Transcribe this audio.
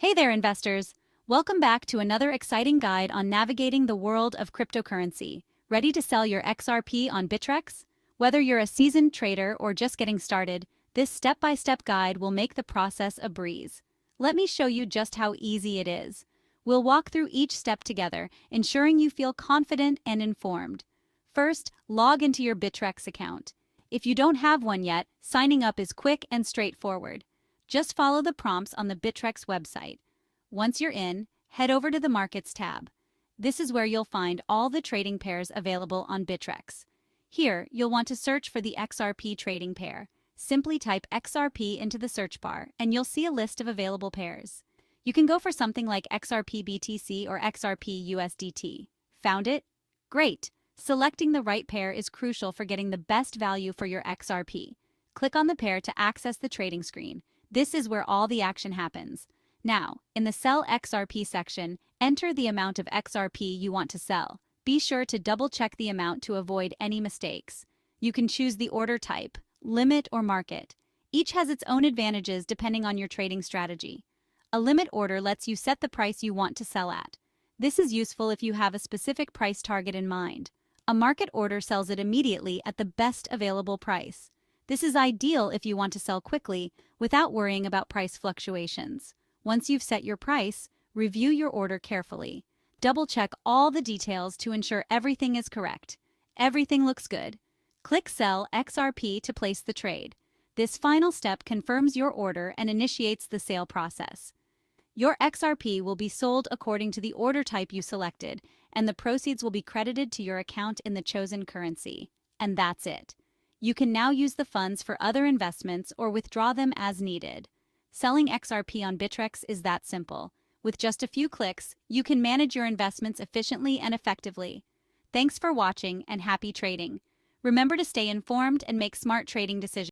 Hey there, investors! Welcome back to another exciting guide on navigating the world of cryptocurrency. Ready to sell your XRP on Bittrex? Whether you're a seasoned trader or just getting started, this step-by-step guide will make the process a breeze. Let me show you just how easy it is. We'll walk through each step together, ensuring you feel confident and informed. First, log into your Bittrex account. If you don't have one yet, signing up is quick and straightforward. Just follow the prompts on the Bittrex website. Once you're in, head over to the Markets tab. This is where you'll find all the trading pairs available on Bittrex. Here, you'll want to search for the XRP trading pair. Simply type XRP into the search bar, and you'll see a list of available pairs. You can go for something like XRP BTC or XRP USDT. Found it? Great! Selecting the right pair is crucial for getting the best value for your XRP. Click on the pair to access the trading screen. This is where all the action happens. Now, in the Sell XRP section, enter the amount of XRP you want to sell. Be sure to double-check the amount to avoid any mistakes. You can choose the order type, limit or market. Each has its own advantages depending on your trading strategy. A limit order lets you set the price you want to sell at. This is useful if you have a specific price target in mind. A market order sells it immediately at the best available price. This is ideal if you want to sell quickly without worrying about price fluctuations. Once you've set your price, review your order carefully. Double-check all the details to ensure everything is correct. Everything looks good. Click Sell XRP to place the trade. This final step confirms your order and initiates the sale process. Your XRP will be sold according to the order type you selected, and the proceeds will be credited to your account in the chosen currency. And that's it. You can now use the funds for other investments or withdraw them as needed. Selling XRP on Bittrex is that simple. With just a few clicks, you can manage your investments efficiently and effectively. Thanks for watching and happy trading. Remember to stay informed and make smart trading decisions.